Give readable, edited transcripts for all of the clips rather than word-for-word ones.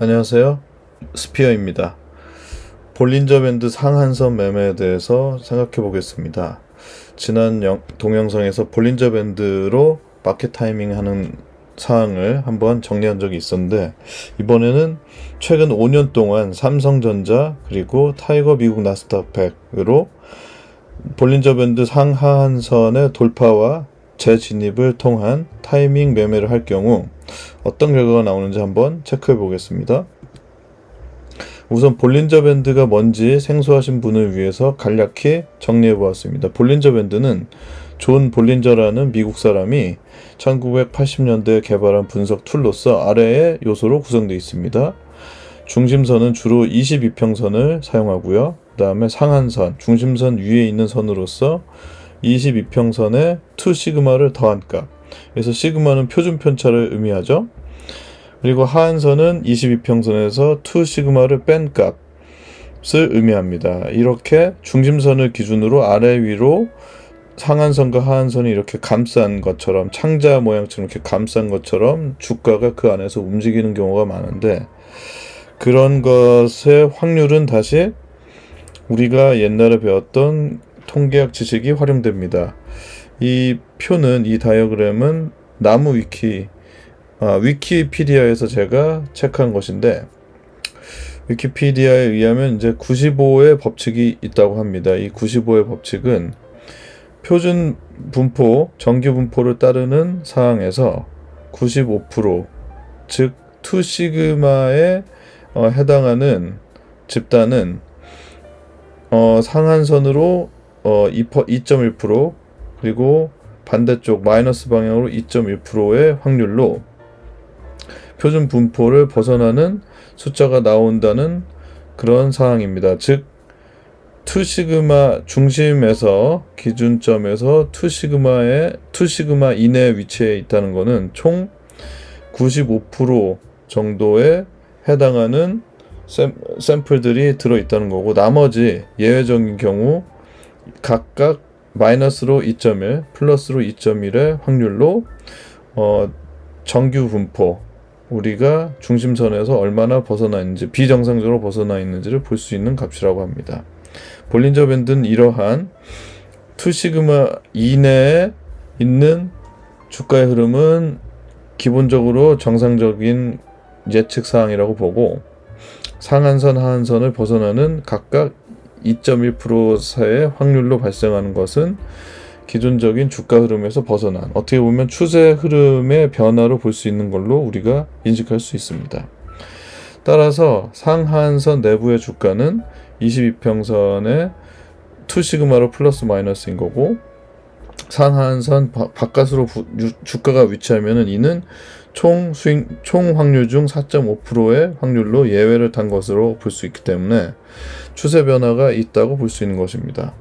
안녕하세요. 스피어입니다. 볼린저 밴드 상한선 매매에 대해서 생각해 보겠습니다. 지난 동영상에서 볼린저 밴드로 마켓 타이밍 하는 사항을 한번 정리한 적이 있었는데, 이번에는 최근 5년 동안 삼성전자 그리고 타이거 미국 나스닥100으로 볼린저 밴드 상하한선의 돌파와 재진입을 통한 타이밍 매매를 할 경우 어떤 결과가 나오는지 한번 체크해 보겠습니다. 우선 볼린저 밴드가 뭔지 생소하신 분을 위해서 간략히 정리해 보았습니다. 볼린저 밴드는 존 볼린저라는 미국 사람이 1980년대에 개발한 분석 툴로서 아래의 요소로 구성되어 있습니다. 중심선은 주로 22평선을 사용하고요. 그 다음에 상한선, 중심선 위에 있는 선으로서 22평선에 2시그마를 더한 값, 그래서 시그마는 표준 편차를 의미하죠. 그리고 하한선은 22평선에서 2시그마를 뺀 값을 의미합니다. 이렇게 중심선을 기준으로 아래 위로 상한선과 하한선이 이렇게 감싼 것처럼, 창자 모양처럼 이렇게 감싼 것처럼 주가가 그 안에서 움직이는 경우가 많은데, 그런 것의 확률은 다시 우리가 옛날에 배웠던 통계학 지식이 활용됩니다. 이 표는, 이 다이어그램은 나무 위키피디아에서 제가 체크한 것인데, 위키피디아에 의하면 이제 95의 법칙이 있다고 합니다. 이 95의 법칙은 표준 분포, 정규 분포를 따르는 사항에서 95%, 즉 2시그마에 해당하는 집단은 상한선으로 2.1%, 그리고 반대쪽 마이너스 방향으로 2.1%의 확률로 표준 분포를 벗어나는 숫자가 나온다는 그런 사항입니다. 즉 2시그마 중심에서, 기준점에서 2시그마 이내에 위치해 있다는 것은 총 95% 정도에 해당하는 샘플들이 들어있다는 거고, 나머지 예외적인 경우 각각 마이너스로 2.1, 플러스로 2.1의 확률로 정규 분포, 우리가 중심선에서 얼마나 벗어나 있는지, 비정상적으로 벗어나 있는지를 볼 수 있는 값이라고 합니다. 볼린저 밴드는 이러한 2시그마 이내에 있는 주가의 흐름은 기본적으로 정상적인 예측 사항이라고 보고, 상한선, 하한선을 벗어나는 각각 2.1% 사이의 확률로 발생하는 것은 기존적인 주가 흐름에서 벗어난, 어떻게 보면 추세 흐름의 변화로 볼 수 있는 걸로 우리가 인식할 수 있습니다. 따라서 상하한선 내부의 주가는 22평선의 2시그마로 플러스 마이너스인 거고, 상하한선 바깥으로 주가가 위치하면은 이는 총 확률 중 4.5%의 확률로 예외를 단 것으로 볼 수 있기 때문에 추세 변화가 있다고 볼 수 있는 것입니다.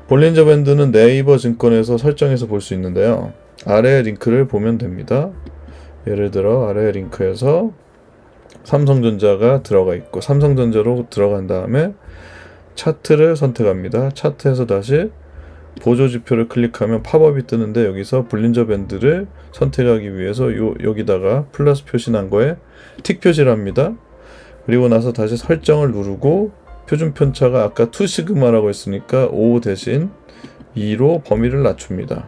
볼린저 밴드는 네이버 증권에서 설정해서 볼 수 있는데요. 아래의 링크를 보면 됩니다. 예를 들어 아래의 링크에서 삼성전자가 들어가 있고, 삼성전자로 들어간 다음에 차트를 선택합니다. 차트에서 다시 보조지표를 클릭하면 팝업이 뜨는데, 여기서 볼린저 밴드를 선택하기 위해서 여기다가 플러스 표시난 거에 틱 표시를 합니다. 그리고 나서 다시 설정을 누르고, 표준 편차가 아까 2시그마라고 했으니까 5 대신 2로 범위를 낮춥니다.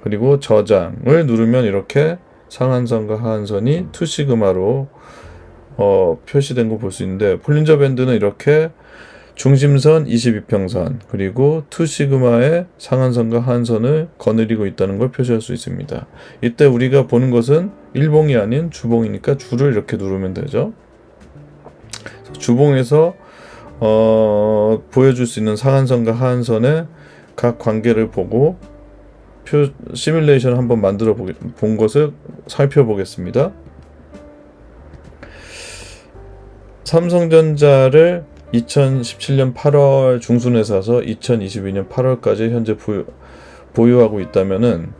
그리고 저장을 누르면 이렇게 상한선과 하한선이 2시그마로 표시된 거 볼 수 있는데, 볼린저 밴드는 이렇게 중심선 22평선 그리고 2시그마의 상한선과 하한선을 거느리고 있다는 걸 표시할 수 있습니다. 이때 우리가 보는 것은 일봉이 아닌 주봉이니까 주를 이렇게 누르면 되죠. 주봉에서 보여줄 수 있는 상한선과 하한선의 각 관계를 보고 시뮬레이션을 한번 만들어 본 것을 살펴보겠습니다. 삼성전자를 2017년 8월 중순에 사서 2022년 8월까지 현재 보유하고 있다면은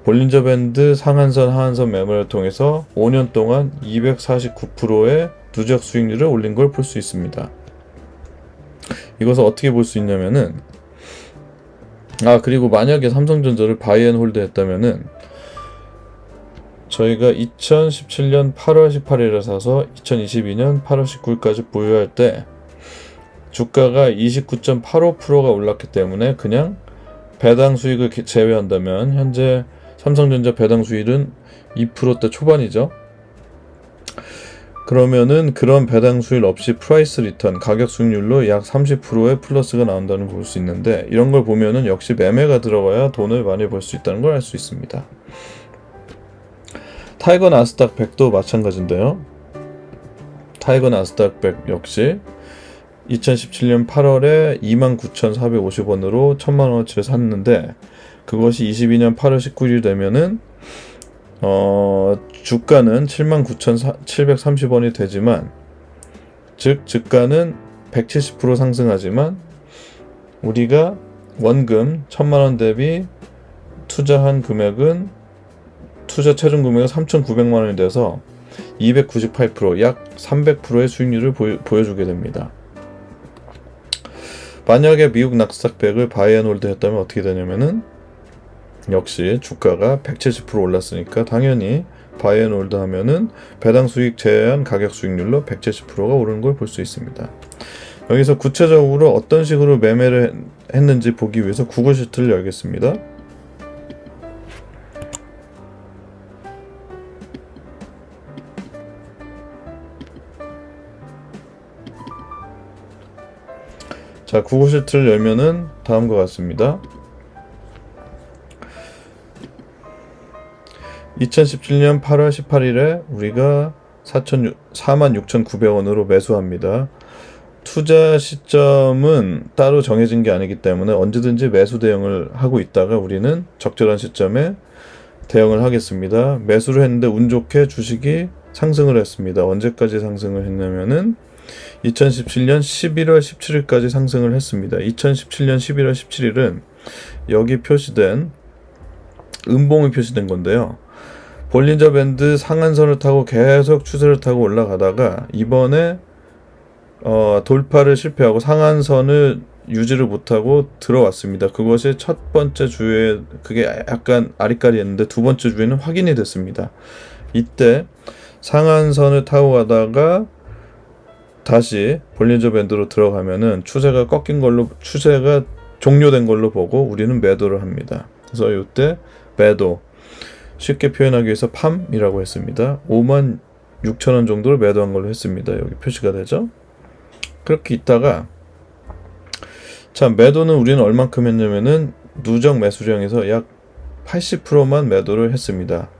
볼린저 밴드 상한선 하한선 매매를 통해서 5년 동안 249%의 누적 수익률을 올린 걸 볼 수 있습니다. 이것을 어떻게 볼 수 있냐면은, 그리고 만약에 삼성전자를 바이 앤 홀드 했다면은 저희가 2017년 8월 18일에 사서 2022년 8월 19일까지 보유할 때 주가가 29.85%가 올랐기 때문에 그냥 배당 수익을 제외한다면 현재 삼성전자 배당 수익은 2%대 초반이죠. 그러면은 그런 배당 수익 없이 프라이스 리턴, 가격 수익률로 약 30%의 플러스가 나온다는 걸 볼 수 있는데, 이런 걸 보면은 역시 매매가 들어가야 돈을 많이 벌 수 있다는 걸 알 수 있습니다. 타이거 나스닥 100도 마찬가지인데요. 타이거 나스닥 100 역시 2017년 8월에 29,450원으로 1,000만원어치를 샀는데, 그것이 22년 8월 19일 되면은 주가는 79,730원이 되지만, 즉 주가는 170% 상승하지만 우리가 원금 1,000만원 대비 투자한 금액은 투자 최종 금액은 3,900만원이 돼서 298%, 약 300%의 수익률을 보여주게 됩니다. 만약에 미국 나스닥 100을 바이앤홀드 했다면 어떻게 되냐면은 역시 주가가 170% 올랐으니까 당연히 바이앤홀드 하면은 배당 수익 제외한 가격 수익률로 170%가 오르는 걸 볼 수 있습니다. 여기서 구체적으로 어떤 식으로 매매를 했는지 보기 위해서 구글 시트를 열겠습니다. 자, 구글 시트를 열면은 다음과 같습니다. 2017년 8월 18일에 우리가 46,900원으로 매수합니다. 투자 시점은 따로 정해진 게 아니기 때문에 언제든지 매수 대응을 하고 있다가 우리는 적절한 시점에 대응을 하겠습니다. 매수를 했는데 운 좋게 주식이 상승을 했습니다. 언제까지 상승을 했냐면은 2017년 11월 17일까지 상승을 했습니다. 2017년 11월 17일은 여기 표시된 음봉이 표시된 건데요. 볼린저 밴드 상한선을 타고 계속 추세를 타고 올라가다가 이번에 돌파를 실패하고 상한선을 유지를 못하고 들어왔습니다. 그것이 첫 번째 주에 그게 약간 아리까리했는데 두 번째 주에는 확인이 됐습니다. 이때 상한선을 타고 가다가 다시 볼린저 밴드로 들어가면은 추세가 꺾인 걸로, 추세가 종료된 걸로 보고 우리는 매도를 합니다. 그래서 이때 매도, 쉽게 표현하기 위해서 팜이라고 했습니다. 56,000원 정도를 매도한 걸로 했습니다. 여기 표시가 되죠. 그렇게 있다가, 자, 매도는 우리는 얼만큼 했냐면은 누적 매수량에서 약 80%만 매도를 했습니다.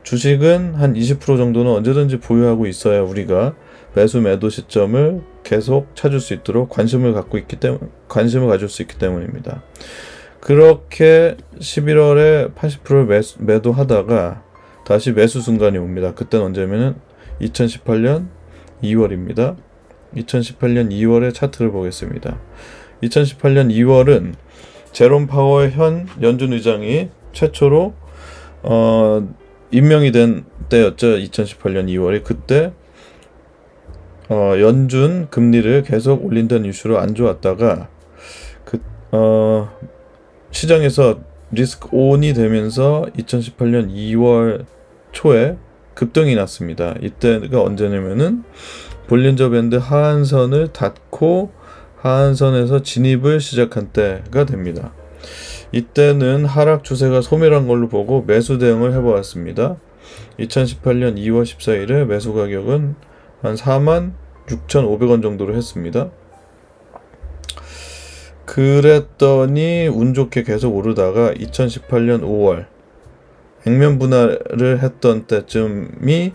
주식은 한 20% 정도는 언제든지 보유하고 있어야 우리가 매수 매도 시점을 계속 찾을 수 있도록 관심을 가질 수 있기 때문입니다. 그렇게 11월에 80%를 매도하다가 다시 매수 순간이 옵니다. 그때는 언제냐면은 2018년 2월입니다. 2018년 2월의 차트를 보겠습니다. 2018년 2월은 제롬 파월 현 연준 의장이 최초로 임명이 된 때였죠. 2018년 2월이. 그때 연준 금리를 계속 올린다는 이슈로 안 좋았다가 시장에서 리스크 온이 되면서 2018년 2월 초에 급등이 났습니다. 이때가 언제냐면은 볼린저 밴드 하한선을 닫고 하한선에서 진입을 시작한 때가 됩니다. 이때는 하락 추세가 소멸한 걸로 보고 매수 대응을 해보았습니다. 2018년 2월 14일에 매수 가격은 한 46,500원 정도로 했습니다. 그랬더니 운 좋게 계속 오르다가 2018년 5월 액면 분할을 했던 때쯤이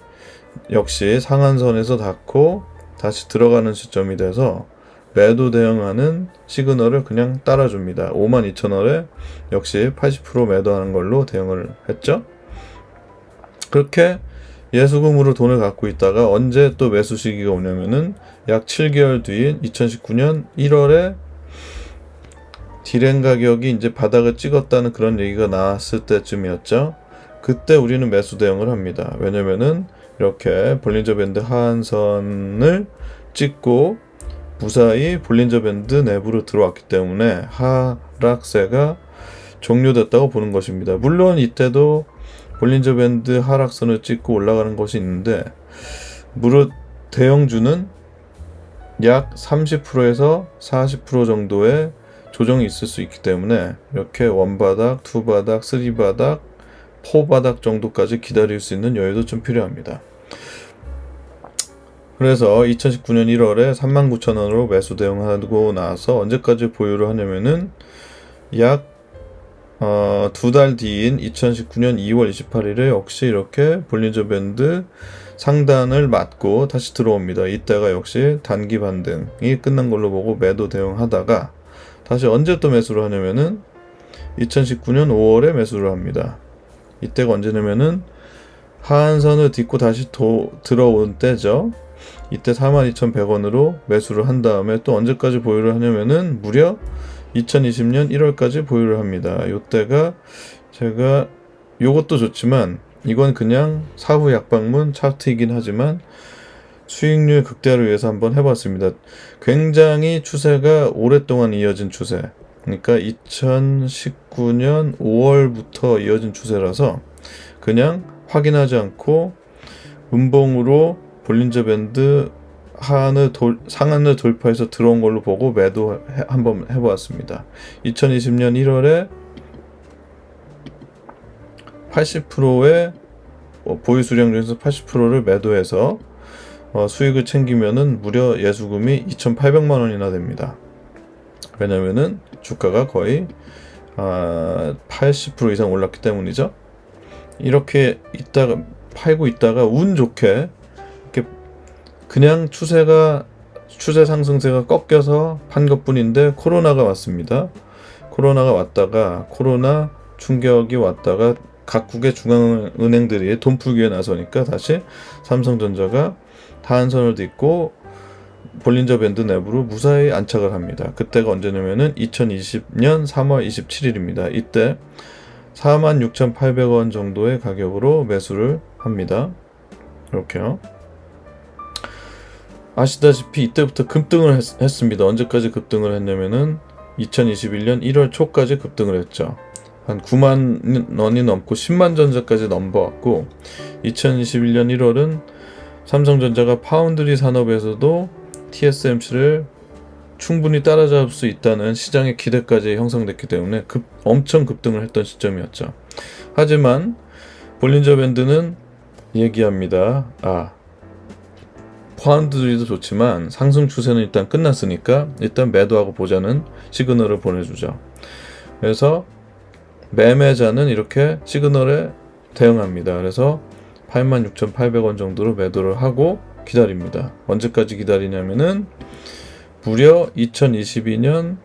역시 상한선에서 닫고 다시 들어가는 시점이 돼서 매도 대응하는 시그널을 그냥 따라줍니다. 52,000원에 역시 80% 매도하는 걸로 대응을 했죠. 그렇게 예수금으로 돈을 갖고 있다가 언제 또 매수 시기가 오냐면은 약 7개월 뒤인 2019년 1월에 디램 가격이 이제 바닥을 찍었다는 그런 얘기가 나왔을 때쯤이었죠. 그때 우리는 매수 대응을 합니다. 왜냐면은 이렇게 볼린저 밴드 하한선을 찍고 무사히 볼린저 밴드 내부로 들어왔기 때문에 하락세가 종료됐다고 보는 것입니다. 물론 이때도 볼린저 밴드 하락선을 찍고 올라가는 것이 있는데, 무릇 대형주는 약 30%에서 40% 정도의 조정이 있을 수 있기 때문에 이렇게 원바닥, 투바닥, 쓰리바닥, 포바닥 정도까지 기다릴 수 있는 여유도 좀 필요합니다. 그래서 2019년 1월에 39,000원으로 매수 대응하고 나서 언제까지 보유를 하냐면은 약 2달 뒤인 2019년 2월 28일에 역시 이렇게 볼린저 밴드 상단을 맞고 다시 들어옵니다. 이때가 역시 단기 반등이 끝난 걸로 보고 매도 대응하다가 다시 언제 또 매수를 하냐면은 2019년 5월에 매수를 합니다. 이때가 언제냐면은 하한선을 딛고 다시 들어온 때죠. 이때 42,100원으로 매수를 한 다음에 또 언제까지 보유를 하냐면은 무려 2020년 1월까지 보유를 합니다. 이때가 제가 요것도 좋지만 이건 그냥 사후 약방문 차트이긴 하지만 수익률 극대화를 위해서 한번 해봤습니다. 굉장히 추세가 오랫동안 이어진 추세, 그러니까 2019년 5월부터 이어진 추세라서 그냥 확인하지 않고 음봉으로 볼린저 밴드 상한을 돌파해서 들어온 걸로 보고 매도 한번 해보았습니다. 2020년 1월에 80%의 보유 수량 중에서 80%를 매도해서 수익을 챙기면은 무려 예수금이 2,800만 원이나 됩니다. 왜냐면은 주가가 거의 80% 이상 올랐기 때문이죠. 이렇게 있다가 팔고 있다가 운 좋게 이렇게 그냥 추세 상승세가 꺾여서 판 것뿐인데 코로나가 왔습니다. 코로나가 왔다가 코로나 충격이 왔다가 각국의 중앙은행들이 돈 풀기에 나서니까 다시 삼성전자가 하한선을 딛고 볼린저 밴드 내부로 무사히 안착을 합니다. 그때가 언제냐면은 2020년 3월 27일입니다. 이때 46,800원 정도의 가격으로 매수를 합니다. 이렇게요. 아시다시피 이때부터 급등을 했습니다. 언제까지 급등을 했냐면은 2021년 1월 초까지 급등을 했죠. 한 9만 원이 넘고 10만 전자까지 넘어왔고 2021년 1월은 삼성전자가 파운드리 산업에서도 TSMC를 충분히 따라잡을 수 있다는 시장의 기대까지 형성됐기 때문에 엄청 급등을 했던 시점이었죠. 하지만 볼린저 밴드는 얘기합니다. 파운드리도 좋지만 상승 추세는 일단 끝났으니까 일단 매도하고 보자는 시그널을 보내주죠. 그래서 매매자는 이렇게 시그널에 대응합니다. 그래서 86,800원 정도로 매도를 하고 기다립니다. 언제까지 기다리냐면은 무려 2022년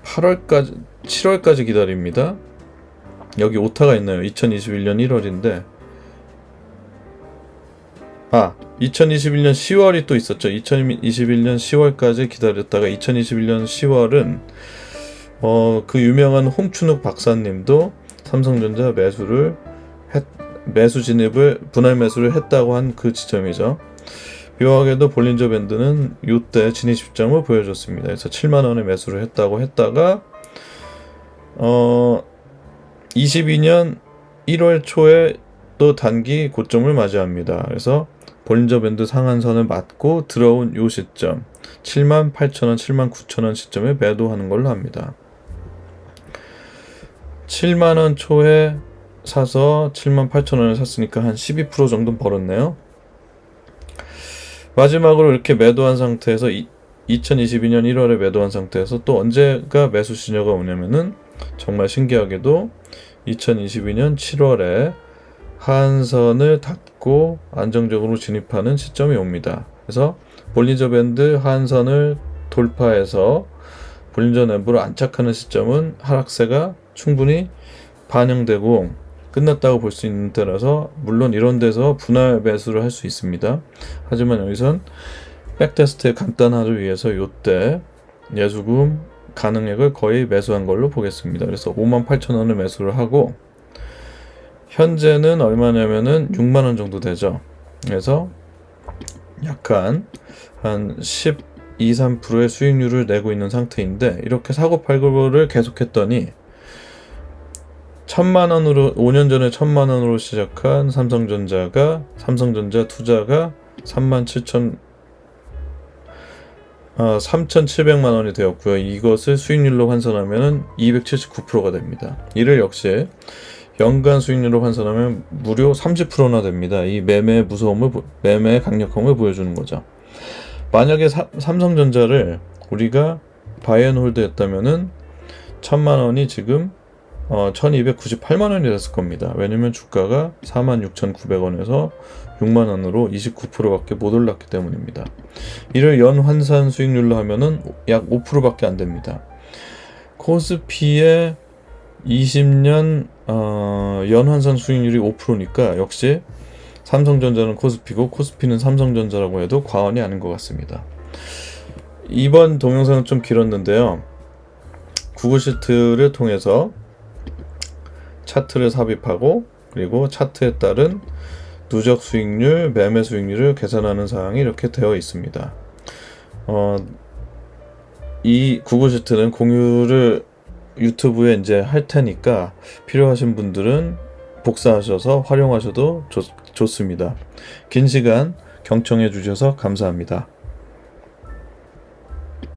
7월까지 기다립니다. 여기 오타가 있나요? 2021년 1월인데 2021년 10월이 또 있었죠. 2021년 10월까지 기다렸다가 2021년 10월은 그 유명한 홍춘욱 박사님도 삼성전자 매수 진입을 분할 매수를 했다고 한 그 지점이죠. 묘하게도 볼린저 밴드는 이때 진입 시점을 보여줬습니다. 그래서 7만원에 매수를 했다고 했다가 22년 1월 초에 또 단기 고점을 맞이합니다. 그래서 볼린저 밴드 상한선을 맞고 들어온 요 시점 78,000원, 79,000원 시점에 매도하는 걸로 합니다. 7만원 초에 사서 78,000원에 샀으니까 한 12% 정도 벌었네요. 마지막으로 이렇게 매도한 상태에서 2022년 1월에 매도한 상태에서 또 언제가 매수 시녀가 오냐면은 정말 신기하게도 2022년 7월에 하한선을 닫고 안정적으로 진입하는 시점이 옵니다. 그래서 볼린저 밴드 하한선을 돌파해서 볼린저 내부로 안착하는 시점은 하락세가 충분히 반영되고 끝났다고 볼 수 있는 때라서 물론 이런 데서 분할 매수를 할 수 있습니다. 하지만 여기선 백테스트의 간단화를 위해서 이때 예수금 가능액을 거의 매수한 걸로 보겠습니다. 그래서 58,000원을 매수를 하고 현재는 얼마냐면은 6만원 정도 되죠. 그래서 약간 한 12, 3%의 수익률을 내고 있는 상태인데 이렇게 사고팔고를 계속했더니 천만 원으로 5년 전에 1,000만 원으로 시작한 삼성전자 투자가 3,700만 원이 되었고요. 이것을 수익률로 환산하면 279%가 됩니다. 이를 역시 연간 수익률로 환산하면 무려 30%나 됩니다. 이 매매의 매매의 강력함을 보여주는 거죠. 만약에 삼성전자를 우리가 바이앤홀드 했다면은 1,000만 원이 지금 1,298만 원이 됐을 겁니다. 왜냐면 주가가 46,900원에서 6만 원으로 29%밖에 못 올랐기 때문입니다. 이를 연 환산 수익률로 하면은 약 5%밖에 안 됩니다. 코스피의 20년 연 환산 수익률이 5%니까 역시 삼성전자는 코스피고 코스피는 삼성전자라고 해도 과언이 아닌 것 같습니다. 이번 동영상은 좀 길었는데요. 구글시트를 통해서 차트를 삽입하고 그리고 차트에 따른 누적 수익률, 매매 수익률을 계산하는 사항이 이렇게 되어 있습니다. 이 구글시트는 공유를 유튜브에 이제 할 테니까 필요하신 분들은 복사하셔서 활용하셔도 좋습니다. 긴 시간 경청해 주셔서 감사합니다.